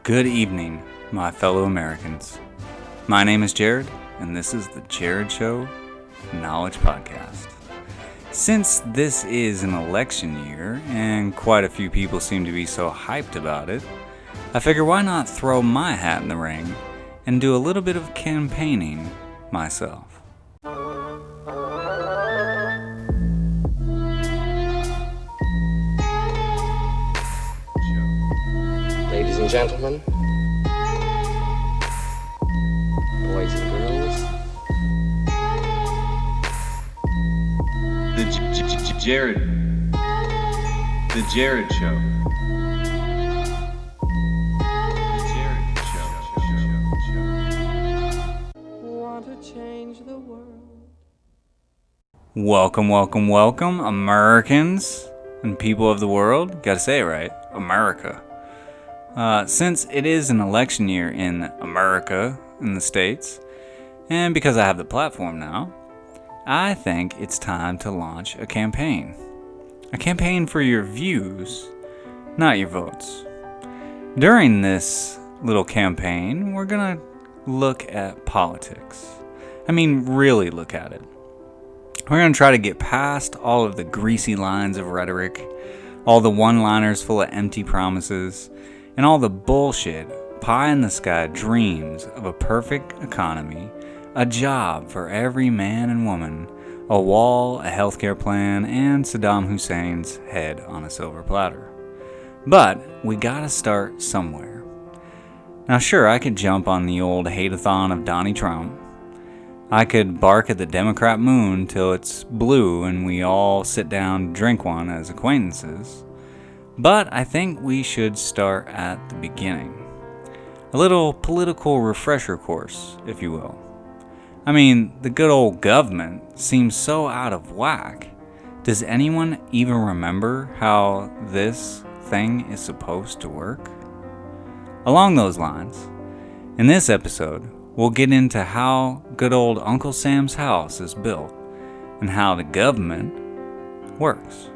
Good evening, my fellow Americans. My name is Jared, and this is the Jared Show Knowledge Podcast. Since this is an election year, and quite a few people seem to be so hyped about it, I figure why not throw my hat in the ring and do a little bit of campaigning myself. Ladies and gentlemen, boys and girls, The Jared Show. want to change the world. Welcome, Americans and people of the world. Gotta say it right, America. Since it is an election year in America, in the States, and because I have the platform now, I think it's time to launch a campaign. A campaign for your views, not your votes. During this little campaign, we're gonna look at politics. I mean, really look at it. We're gonna try to get past all of the greasy lines of rhetoric, all the one-liners full of empty promises, and all the bullshit, pie-in-the-sky dreams of a perfect economy, a job for every man and woman, a wall, a healthcare plan, and Saddam Hussein's head on a silver platter. But we gotta start somewhere. Now sure, I could jump on the old Hate-a-thon of Donny Trump. I could bark at the Democrat moon till it's blue and we all sit down and drink one as acquaintances. But I think we should start at the beginning. A little political refresher course, if you will. I mean, the good old Gov-ment seems so out of whack. Does anyone even remember how this thing is supposed to work? Along those lines, in this episode, we'll get into how good old Unkle Sam's house is built and how the Gov-ment works.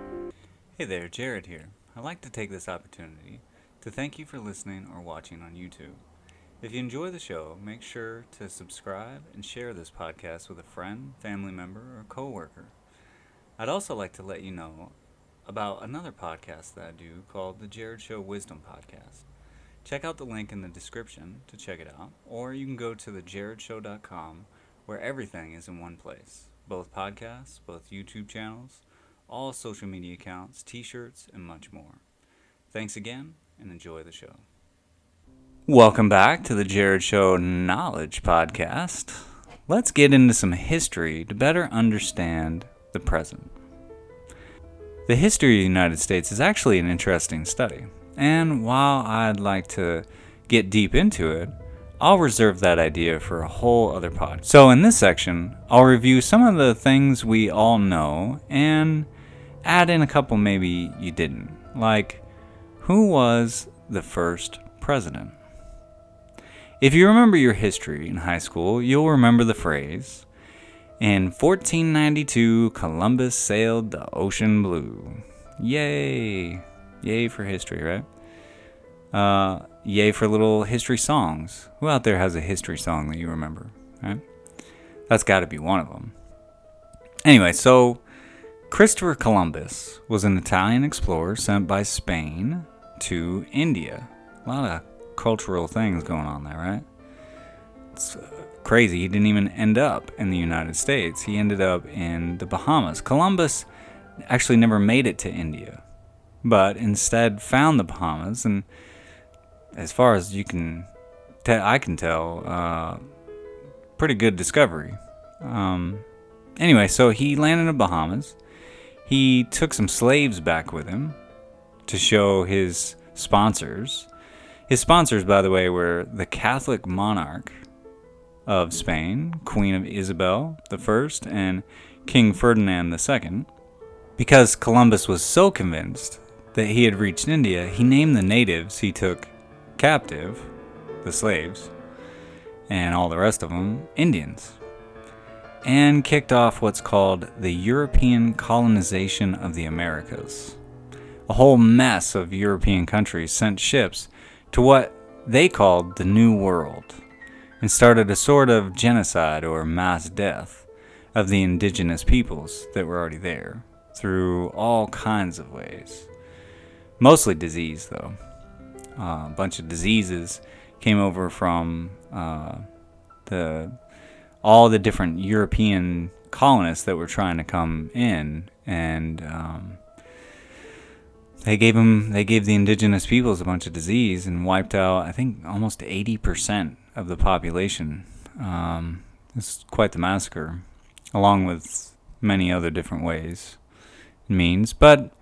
Hey there, Jared here. I'd like to take this opportunity to thank you for listening or watching on YouTube. If you enjoy the show, make sure to subscribe and share this podcast with a friend, family member, or coworker. I'd also like to let you know about another podcast that I do called the Jared Show Wisdom Podcast. Check out the link in the description to check it out, or you can go to TheJarredShow.com where everything is in one place. Both podcasts, both YouTube channels, all social media accounts, t-shirts, and much more. Thanks again, and enjoy the show. Welcome back to the Jared Show Knowledge Podcast. Let's get into some history to better understand the present. The history of the United States is actually an interesting study, and while I'd like to get deep into it, I'll reserve that idea for a whole other pod. So in this section, I'll review some of the things we all know and add in a couple maybe you didn't, like who was the first president? If you remember your history in high school, you'll remember the phrase, in 1492, Columbus sailed the ocean blue. Yay! Yay for history, right? Yay for little history songs. Who out there has a history song that you remember, right? That's got to be one of them. Anyway, so Christopher Columbus was an Italian explorer sent by Spain to India. A lot of cultural things going on there, right? It's crazy. He didn't even end up in the United States. He ended up in the Bahamas. Columbus actually never made it to India, but instead found the Bahamas, and as far as I can tell, pretty good discovery. Anyway, so he landed in the Bahamas. He took some slaves back with him to show his sponsors. His sponsors, by the way, were the Catholic monarch of Spain, Queen Isabel I, and King Ferdinand II. Because Columbus was so convinced that he had reached India, he named the natives he took captive, the slaves, and all the rest of them, Indians, and kicked off what's called the European colonization of the Americas. A whole mess of European countries sent ships to what they called the New World, and started a sort of genocide or mass death of the indigenous peoples that were already there through all kinds of ways. Mostly disease, though. A bunch of diseases came over from all the different European colonists that were trying to come in, and they gave the indigenous peoples a bunch of disease and wiped out, I think, almost 80% of the population. It's quite the massacre, along with many other different ways and means. But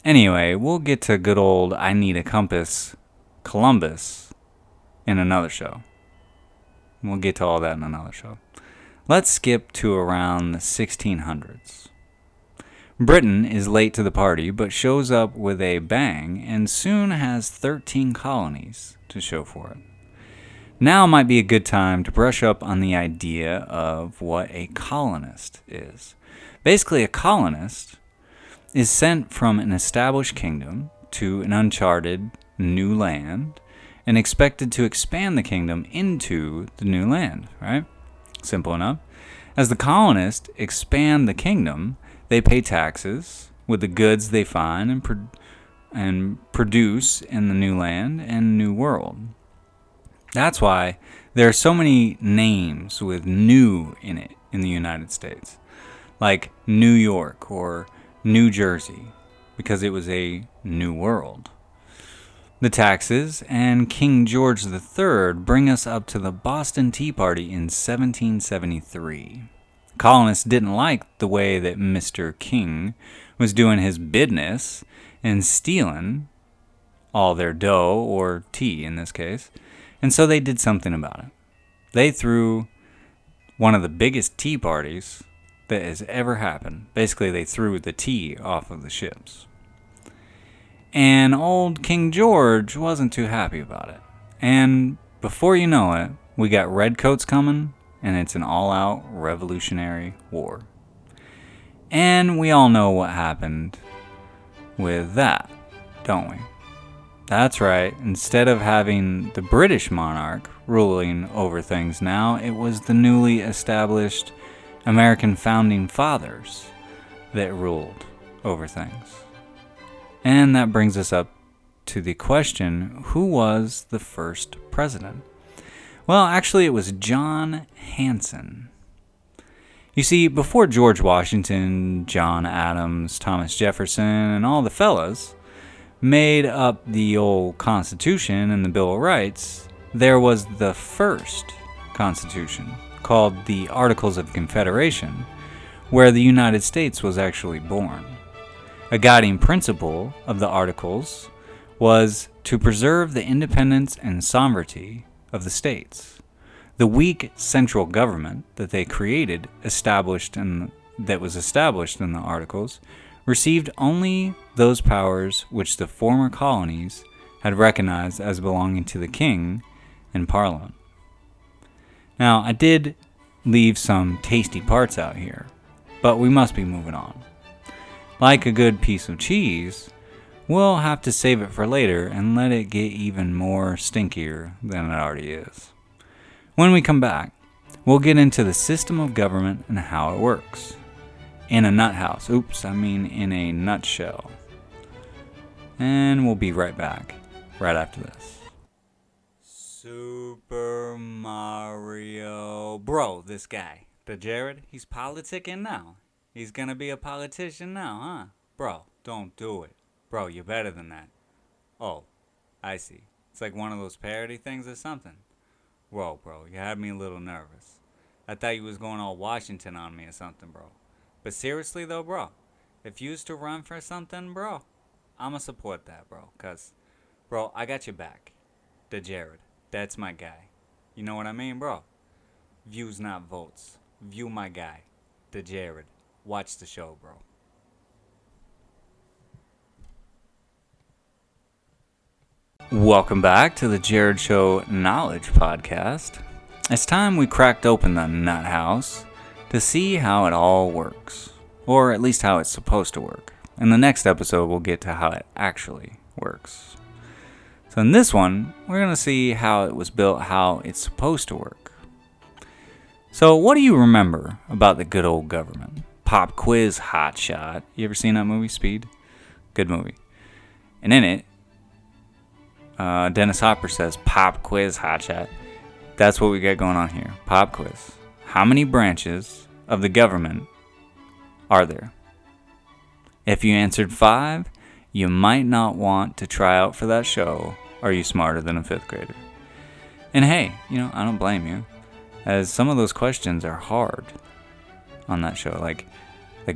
anyway, we'll get to good old I Need a Compass Columbus in another show. We'll get to all that in another show. Let's skip to around the 1600s. Britain is late to the party, but shows up with a bang and soon has 13 colonies to show for it. Now might be a good time to brush up on the idea of what a colonist is. Basically, a colonist is sent from an established kingdom to an uncharted new land and expected to expand the kingdom into the new land, right? Simple enough. As the colonists expand the kingdom, they pay taxes with the goods they find and produce in the new land and new world. That's why there are so many names with new in it in the United States, like New York or New Jersey, because it was a new world. The taxes and King George III bring us up to the Boston Tea Party in 1773. Colonists didn't like the way that Mr. King was doing his business and stealing all their dough, or tea in this case, and so they did something about it. They threw one of the biggest tea parties that has ever happened. Basically, they threw the tea off of the ships. And old King George wasn't too happy about it. And before you know it, we got redcoats coming, and it's an all-out revolutionary war. And we all know what happened with that, don't we? That's right. Instead of having the British monarch ruling over things now, it was the newly established American founding fathers that ruled over things. And that brings us up to the question, who was the first president? Well, actually, it was John Hanson. You see, before George Washington, John Adams, Thomas Jefferson, and all the fellas made up the old Constitution and the Bill of Rights, there was the first Constitution, called the Articles of Confederation, where the United States was actually born. A guiding principle of the Articles was to preserve the independence and sovereignty of the states. The weak central government that they created, that was established in the Articles, received only those powers which the former colonies had recognized as belonging to the king and parliament. Now, I did leave some tasty parts out here, but we must be moving on. Like a good piece of cheese, we'll have to save it for later and let it get even more stinkier than it already is. When we come back, we'll get into the system of government and how it works. In a in a nutshell. And we'll be right back, right after this. Super Mario. Bro, this guy, the Jared, he's politicking now. He's gonna be a politician now, huh? Bro, don't do it. Bro, you're better than that. Oh, I see. It's like one of those parody things or something. Whoa, bro, you had me a little nervous. I thought you was going all Washington on me or something, bro. But seriously though, bro, if you used to run for something, bro, I'ma support that, bro. Cause, bro, I got your back. The Jared, that's my guy. You know what I mean, bro? Views, not votes. View my guy, the Jared. Watch the show, bro. Welcome back to the Jared Show Knowledge Podcast. It's time we cracked open the nut house to see how it all works, or at least how it's supposed to work. In the next episode, we'll get to how it actually works. So So in this one, we're going to see how it was built, how it's supposed to work. So what do you remember about the good old government? Pop quiz hot shot. You ever seen that movie, Speed? Good movie. And in it, Dennis Hopper says, pop quiz hot shot. That's what we got going on here. Pop quiz. How many branches of the government are there? If you answered 5, you might not want to try out for that show. Are you smarter than a 5th grader? And hey, I don't blame you, as some of those questions are hard on that show, like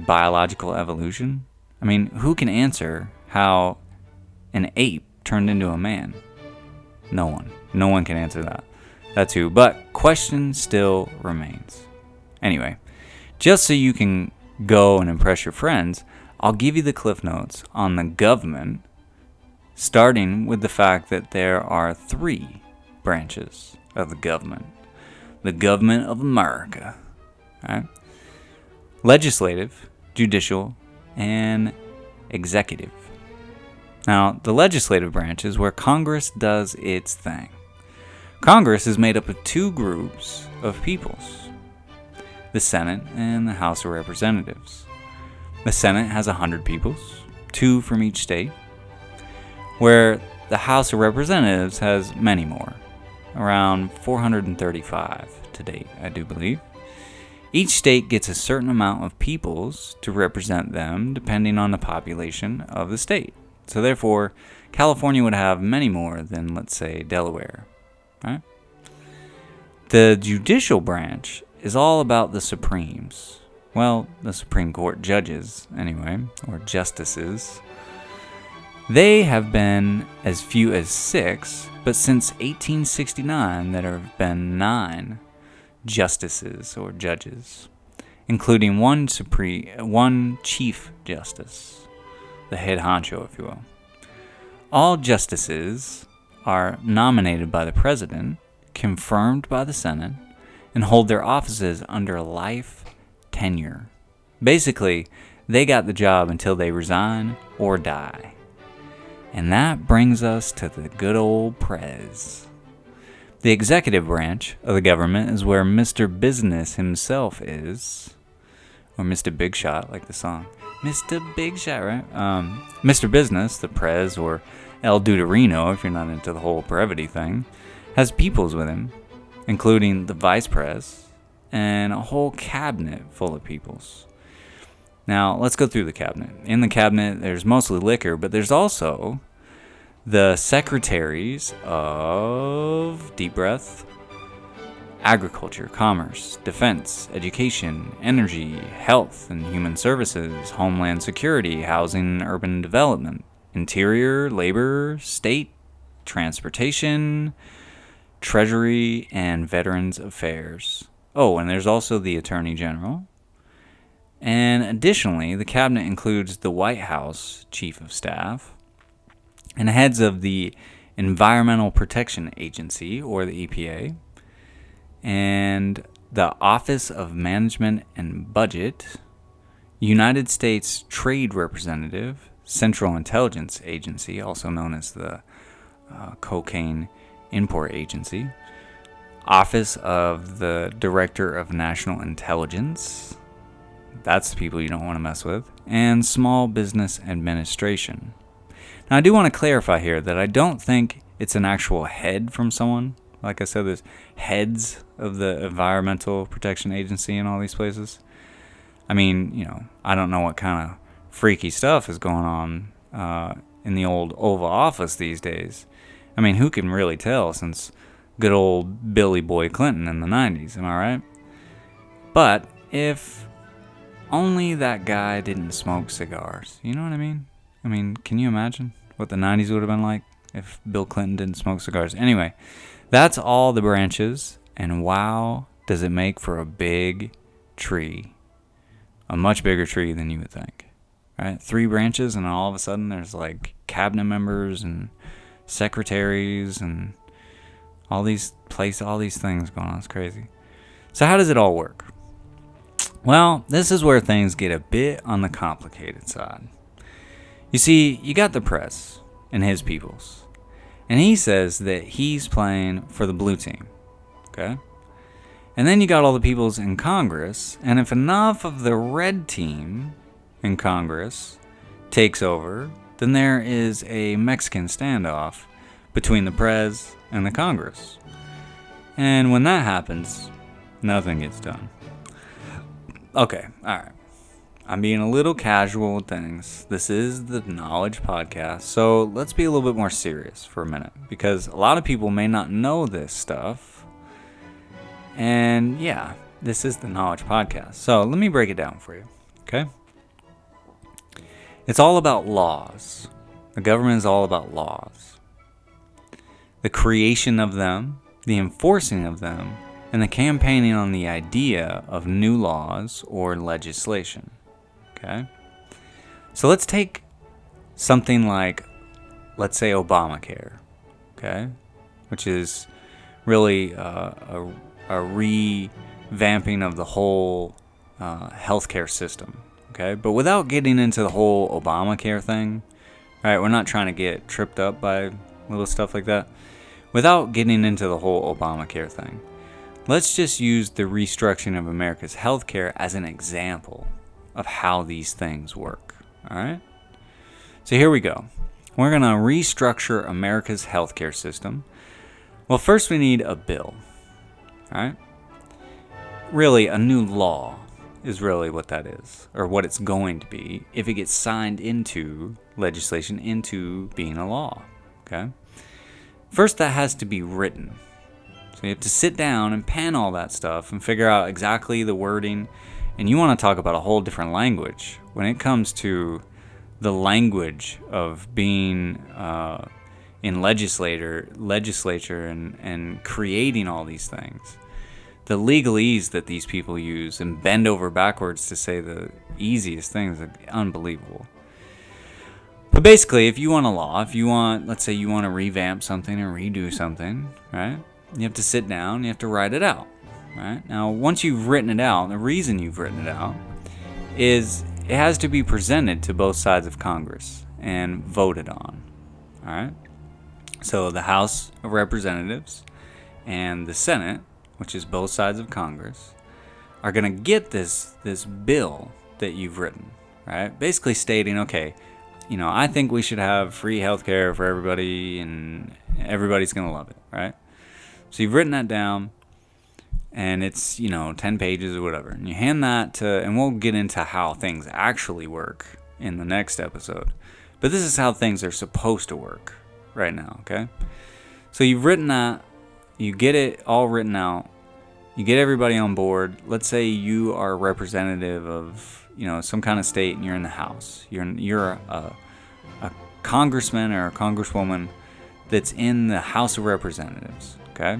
biological evolution. I mean, who can answer how an ape turned into a man? No one. No one can answer that. That too. But question still remains. Anyway, just so you can go and impress your friends, I'll give you the cliff notes on the Gov-ment, starting with the fact that there are 3 branches of the government. The government of America. Right? Legislative, judicial, and executive. Now, the legislative branch is where Congress does its thing. Congress is made up of 2 groups of peoples, the Senate and the House of Representatives. The Senate has 100 peoples, 2 from each state, where the House of Representatives has many more, around 435 to date, I do believe. Each state gets a certain amount of peoples to represent them depending on the population of the state. So therefore, California would have many more than, let's say, Delaware. Right? The judicial branch is all about the Supremes. Well, the Supreme Court judges, anyway, or justices. They have been as few as 6, but since 1869 there have been 9 justices or judges, including one Chief Justice, the head honcho, if you will. All justices are nominated by the President, confirmed by the Senate, and hold their offices under life tenure. Basically, they got the job until they resign or die. And that brings us to the good old Prez. The executive branch of the government is where Mr. Business himself is. Or Mr. Big Shot, like the song. Mr. Big Shot, right? Mr. Business, the Prez, or El Duderino, if you're not into the whole brevity thing, has peoples with him, including the Vice Prez, and a whole cabinet full of peoples. Now, let's go through the cabinet. In the cabinet, there's mostly liquor, but there's also the secretaries of, deep breath, agriculture, commerce, defense, education, energy, health and human services, homeland security, housing and urban development, interior, labor, state, transportation, treasury, and veterans affairs. Oh, and there's also the Attorney General. And additionally, the cabinet includes the White House Chief of Staff and heads of the Environmental Protection Agency, or the EPA, and the Office of Management and Budget, United States Trade Representative, Central Intelligence Agency, also known as the Cocaine Import Agency, Office of the Director of National Intelligence, that's the people you don't want to mess with, and Small Business Administration. Now, I do want to clarify here that I don't think it's an actual head from someone. Like I said, there's heads of the Environmental Protection Agency in all these places. I mean, I don't know what kind of freaky stuff is going on in the old Oval Office these days. I mean, who can really tell since good old Billy Boy Clinton in the 90s, am I right? But if only that guy didn't smoke cigars, you know what I mean? I mean, can you imagine what the 90s would have been like if Bill Clinton didn't smoke cigars? Anyway, that's all the branches, and wow, does it make for a big tree. A much bigger tree than you would think, right? 3 branches, and all of a sudden there's like cabinet members and secretaries and all these things going on. It's crazy. So how does it all work? Well, this is where things get a bit on the complicated side. You see, you got the press and his peoples, And he says that he's playing for the blue team. Okay? And then you got all the peoples in Congress, and if enough of the red team in Congress takes over, then there is a Mexican standoff between the Prez and the Congress. And when that happens, nothing gets done. Okay, alright. I'm being a little casual with things. This is the Knowledge Podcast, so let's be a little bit more serious for a minute, because a lot of people may not know this stuff. And yeah, this is the Knowledge Podcast. So let me break it down for you, okay? It's all about laws. The government is all about laws. The creation of them, the enforcing of them, and the campaigning on the idea of new laws or legislation. Okay? So let's take something like, let's say, Obamacare. Okay? Which is really a revamping of the whole healthcare system. Okay? But without getting into the whole Obamacare thing, right? We're not trying to get tripped up by little stuff like that. Without getting into the whole Obamacare thing, let's just use the restructuring of America's healthcare as an example of how these things work. All right? So here we go. We're going to restructure America's healthcare system. Well, first we need a bill. All right? Really, a new law is really what that is, or what it's going to be if it gets signed into legislation, into being a law. Okay? First, that has to be written. So you have to sit down and pen all that stuff and figure out exactly the wording. And you want to talk about a whole different language when it comes to the language of being in legislature and creating all these things. The legalese that these people use and bend over backwards to say the easiest things are unbelievable. But basically, if you want a law, let's say you want to revamp something or redo something, right? You have to sit down, you have to write it out. Right? Now, once you've written it out, the reason you've written it out is it has to be presented to both sides of Congress and voted on. All right? So the House of Representatives and the Senate, which is both sides of Congress, are going to get this bill that you've written, right? Basically stating, okay, I think we should have free healthcare for everybody and everybody's going to love it, right? So you've written that down. And it's, 10 pages or whatever. And you hand that to, and we'll get into how things actually work in the next episode. But this is how things are supposed to work right now, okay? So you've written that, you get it all written out, you get everybody on board. Let's say you are a representative of, some kind of state and you're in the House. You're a congressman or a congresswoman that's in the House of Representatives, okay?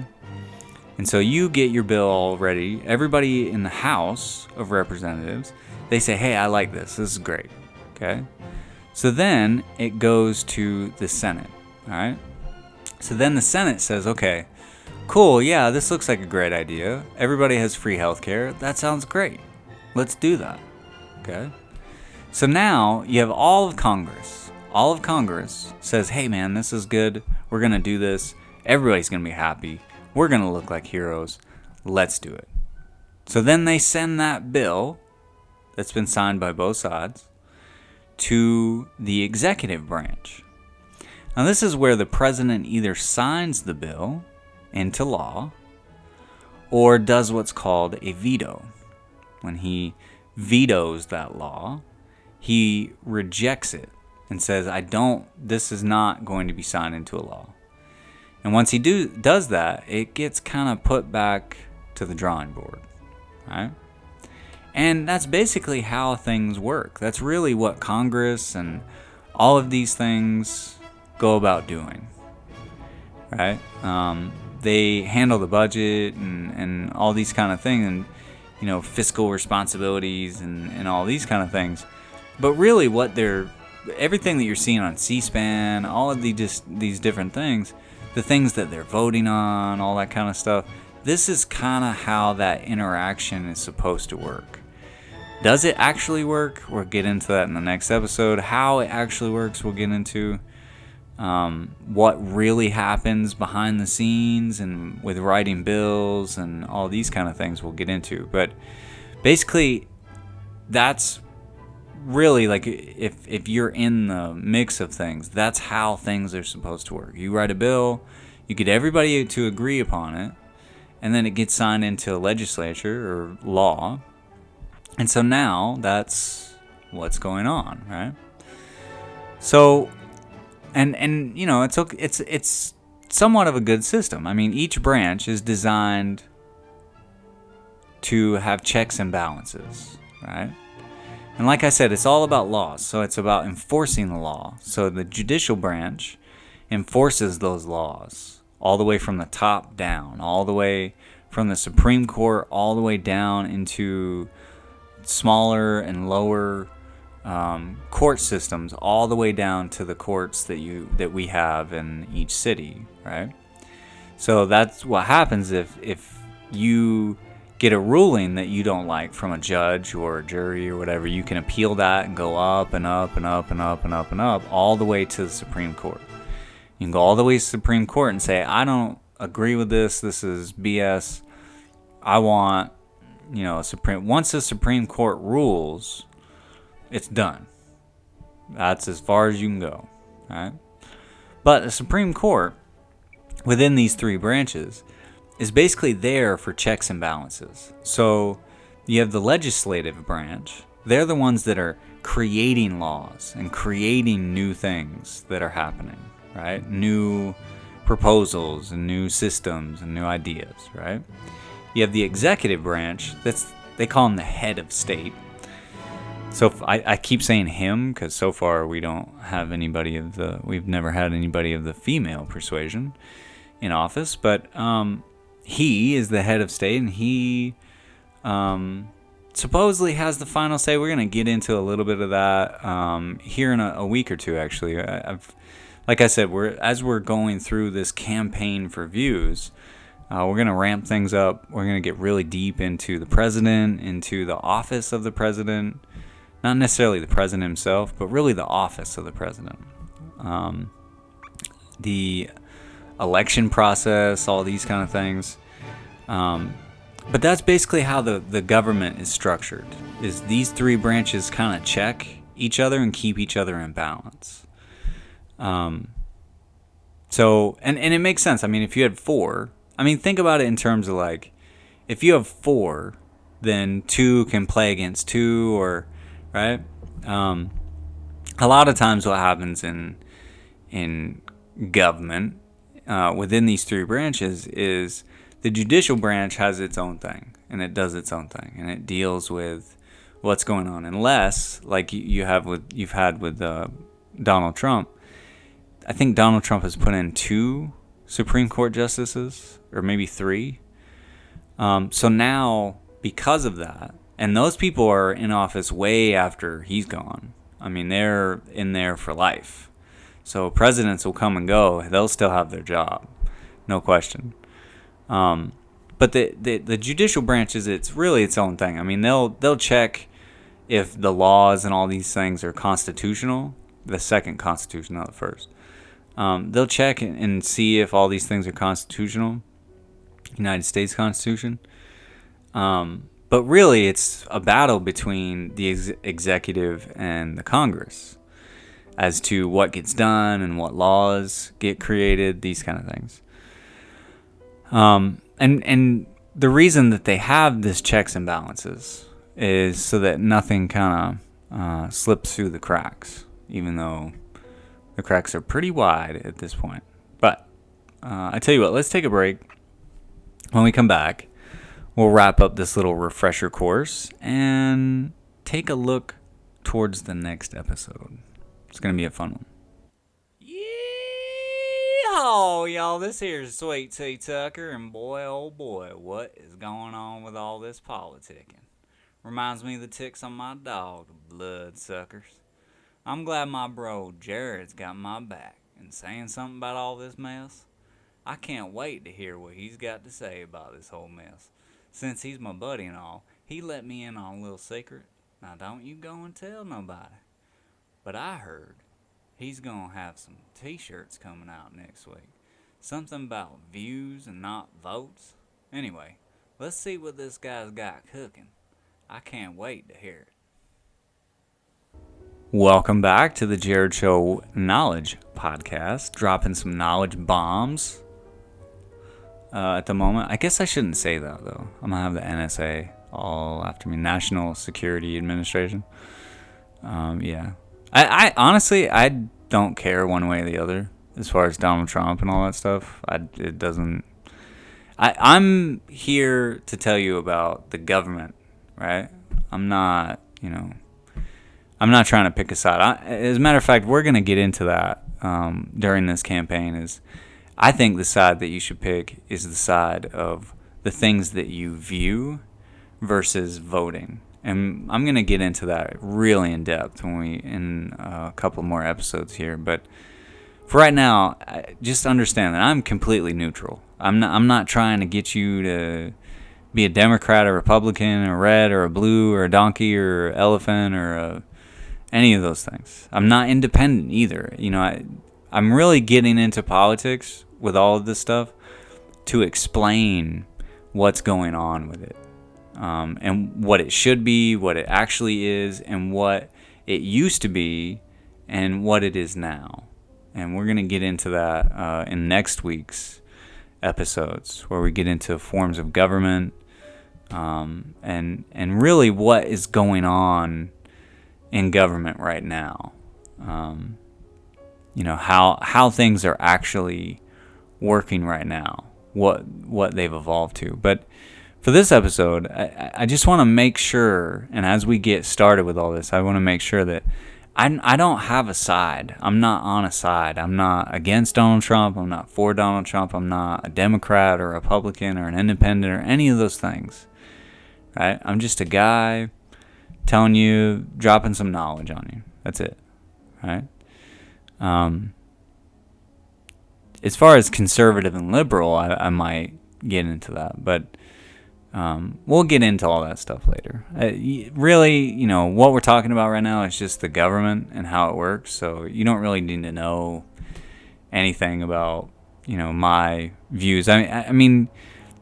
And so you get your bill all ready. Everybody in the House of Representatives, they say, hey, I like this. This is great. Okay? So then it goes to the Senate. All right? So then the Senate says, okay, cool. Yeah, this looks like a great idea. Everybody has free healthcare. That sounds great. Let's do that. Okay? So now you have all of Congress. All of Congress says, hey, man, this is good. We're going to do this. Everybody's going to be happy. We're going to look like heroes. Let's do it. So then they send that bill that's been signed by both sides to the executive branch. Now this is where the president either signs the bill into law or does what's called a veto. When he vetoes that law, he rejects it and says, this is not going to be signed into a law. And once he does that, it gets kind of put back to the drawing board, right? And that's basically how things work. That's really what Congress and all of these things go about doing, right? They handle the budget and all these kind of things and, fiscal responsibilities and all these kind of things. But really everything that you're seeing on C-SPAN, all of these different things, the things that they're voting on, all that kind of stuff, this is kind of how that interaction is supposed to work. Does it actually work? We'll get into that in the next episode. How it actually works, we'll get into. what really happens behind the scenes and with writing bills and all these kind of things we'll get into. But basically, that's really like if you're in the mix of things, that's how things are supposed to work. You write a bill, you get everybody to agree upon it, and then it gets signed into a legislature or law. And so now that's what's going on, right? So, and you know, it's somewhat of a good system. I mean, each branch is designed to have checks and balances, right? And like I said, it's all about laws. So it's about enforcing the law. So the judicial branch enforces those laws all the way from the top down, all the way from the Supreme Court, all the way down into smaller and lower court systems, all the way down to the courts that we have in each city, right? So that's what happens if you get a ruling that you don't like from a judge or a jury or whatever. You can appeal that and go up and up and up and up and up and up all the way to the Supreme Court. You can go all the way to the Supreme Court and say, I don't agree with this. This is BS. I want, once the Supreme Court rules, it's done. That's as far as you can go, right? But the Supreme Court, within these three branches, is basically there for checks and balances. So you have the legislative branch. They're the ones that are creating laws and creating new things that are happening, right? New proposals and new systems and new ideas, right? You have the executive branch. They call him the head of state. So I keep saying him because so far we don't have we've never had anybody of the female persuasion in office, but he is the head of state, and he supposedly has the final say. We're going to get into a little bit of that here in a week or two, actually. Like I said, as we're going through this campaign for views, we're going to ramp things up. We're going to get really deep into the president, into the office of the president. Not necessarily the president himself, but really the office of the president. The election process, all these kind of things. But that's basically how the government is structured, is these three branches kind of check each other and keep each other in balance. So, and it makes sense. I mean, if you had four, think about it in terms of like, if you have four, then two can play against two, or, right? A lot of times what happens in government, within these three branches, is the judicial branch has its own thing, and it does its own thing, and it deals with what's going on. Unless, like you've had with Donald Trump, I think Donald Trump has put in 2 Supreme Court justices, or maybe 3. So now, because of that, and those people are in office way after he's gone. They're in there for life. So presidents will come and go. They'll still have their job, no question. But the judicial branch it's really its own thing. They'll check if the laws and all these things are constitutional. The second constitution, not the first. They'll check and see if all these things are constitutional. United States Constitution. But really, it's a battle between the executive and the Congress as to what gets done and what laws get created, these kind of things. And the reason that they have this checks and balances is so that nothing kind of slips through the cracks, even though the cracks are pretty wide at this point. But I tell you what, let's take a break. When we come back, we'll wrap up this little refresher course and take a look towards the next episode. It's going to be a fun one. Yeehaw, y'all. This here's Sweet Tea Tucker, and boy, oh boy, what is going on with all this politicking? Reminds me of the ticks on my dog, bloodsuckers. I'm glad my bro Jared's got my back and saying something about all this mess. I can't wait to hear what he's got to say about this whole mess. Since he's my buddy and all, he let me in on a little secret. Now don't you go and tell nobody. But I heard he's going to have some t-shirts coming out next week. Something about views and not votes. Anyway, let's see what this guy's got cooking. I can't wait to hear it. Welcome back to the Jared Show Knowledge Podcast. Dropping some knowledge bombs at the moment. I guess I shouldn't say that, though. I'm going to have the NSA all after me. National Security Administration. Yeah. I honestly, I don't care one way or the other as far as Donald Trump and all that stuff. It doesn't... I'm here to tell you about the government, right? I'm not, I'm not trying to pick a side. As a matter of fact, we're going to get into that during this campaign. I think the side that you should pick is the side of the things that you view versus voting. And I'm going to get into that really in depth in a couple more episodes here. But for right now, just understand that I'm completely neutral. I'm not trying to get you to be a Democrat, a Republican, a red, or a blue, or a donkey, or an elephant, or any of those things. I'm not independent either. I'm really getting into politics with all of this stuff to explain what's going on with it, and what it should be, what it actually is, and what it used to be, and what it is now. And we're going to get into that in next week's episodes, where we get into forms of government, and really what is going on in government right now. How things are actually working right now, what they've evolved to. But for this episode, I just want to make sure, and as we get started with all this, I want to make sure that I don't have a side. I'm not on a side. I'm not against Donald Trump. I'm not for Donald Trump. I'm not a Democrat or a Republican or an independent or any of those things. Right? I'm just a guy telling you, dropping some knowledge on you. That's it. Right? As far as conservative and liberal, I might get into that, but we'll get into all that stuff later. Really, what we're talking about right now is just the government and how it works, so you don't really need to know anything about, my views. I mean,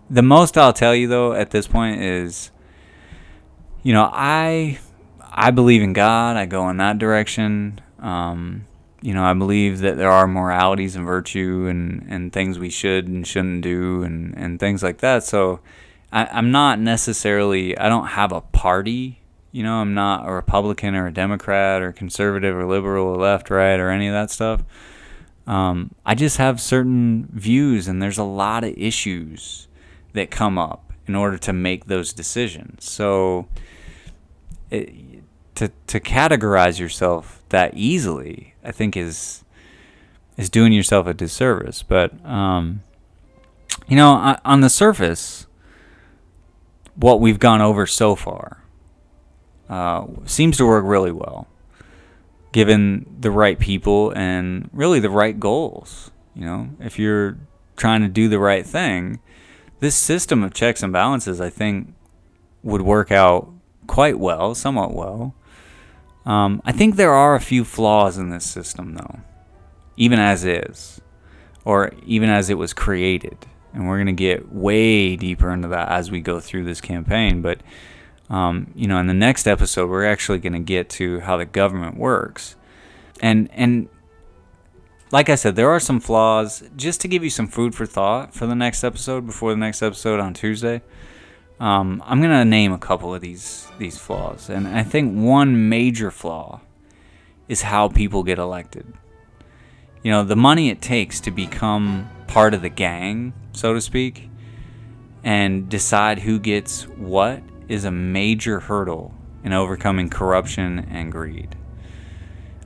the most I'll tell you, though, at this point is, I believe in God. I go in that direction. I believe that there are moralities and virtue and things we should and shouldn't do and things like that. So I'm not necessarily, I don't have a party. I'm not a Republican or a Democrat or conservative or liberal or left, right, or any of that stuff. I just have certain views, and there's a lot of issues that come up in order to make those decisions. So to categorize yourself that easily, I think is doing yourself a disservice. But on the surface, what we've gone over so far seems to work really well, given the right people and really the right goals. If you're trying to do the right thing, this system of checks and balances, I think, would work out quite well, somewhat well. I think there are a few flaws in this system, though, even as is, or even as it was created. And we're going to get way deeper into that as we go through this campaign. But, in the next episode, we're actually going to get to how the government works. And like I said, there are some flaws. Just to give you some food for thought for the next episode, before the next episode on Tuesday, I'm going to name a couple of these flaws. And I think one major flaw is how people get elected. The money it takes to become part of the gang, so to speak, and decide who gets what is a major hurdle in overcoming corruption and greed.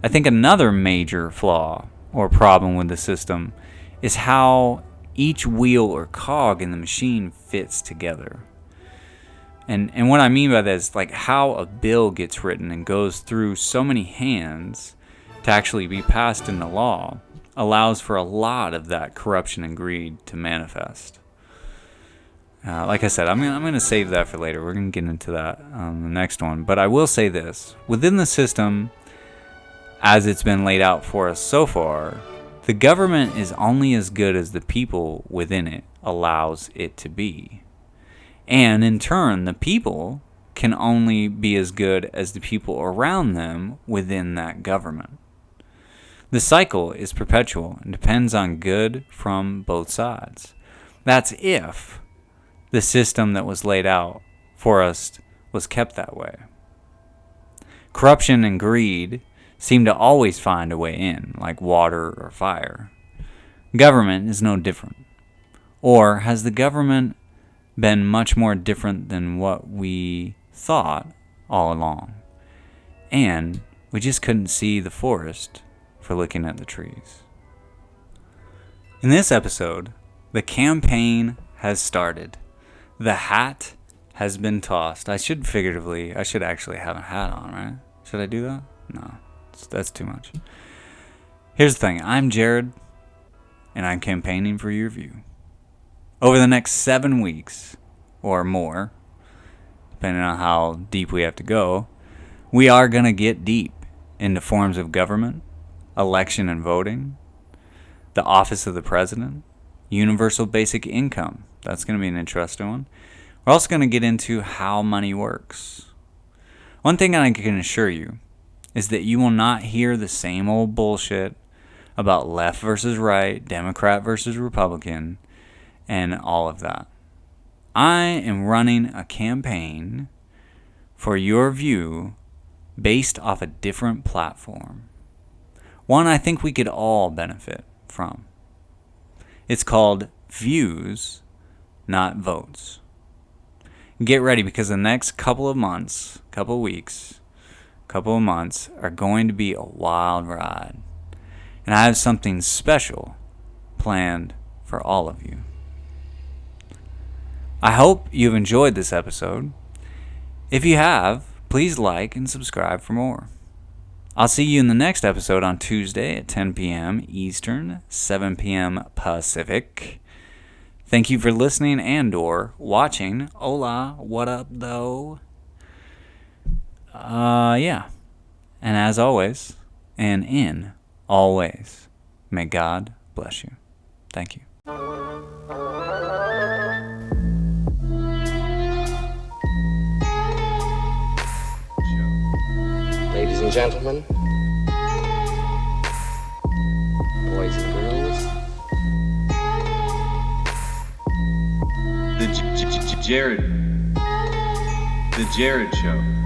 I think another major flaw or problem with the system is how each wheel or cog in the machine fits together. And what I mean by that is like how a bill gets written and goes through so many hands to actually be passed into law allows for a lot of that corruption and greed to manifest. Like I said, I'm gonna save that for later. We're gonna get into that on the next one. But I will say this: within the system, as it's been laid out for us so far, the government is only as good as the people within it allows it to be. And in turn, the people can only be as good as the people around them within that government. The cycle is perpetual and depends on good from both sides. That's if the system that was laid out for us was kept that way. Corruption and greed seem to always find a way in, like water or fire. Government is no different. Or has the government been much more different than what we thought all along? And we just couldn't see the forest for looking at the trees. In this episode, the campaign has started. The hat has been tossed. I should actually have a hat on, right? Should I do that? No, that's too much. Here's the thing. I'm Jared, and I'm campaigning for your view. Over the next 7 weeks, or more, depending on how deep we have to go, we are going to get deep into forms of government, election and voting, the office of the president, universal basic income. That's going to be an interesting one. We're also going to get into how money works. One thing I can assure you is that you will not hear the same old bullshit about left versus right, Democrat versus Republican, and all of that. I am running a campaign for your view based off a different platform. One I think we could all benefit from. It's called Views, Not Votes. Get ready, because the next couple of months, couple of months are going to be a wild ride. And I have something special planned for all of you. I hope you've enjoyed this episode. If you have, please like and subscribe for more. I'll see you in the next episode on Tuesday at 10 p.m. Eastern, 7 p.m. Pacific. Thank you for listening and/or watching. Hola, what up, though? Yeah. And as always, and in always, may God bless you. Thank you. Ladies and gentlemen, boys and girls, The Jared Show.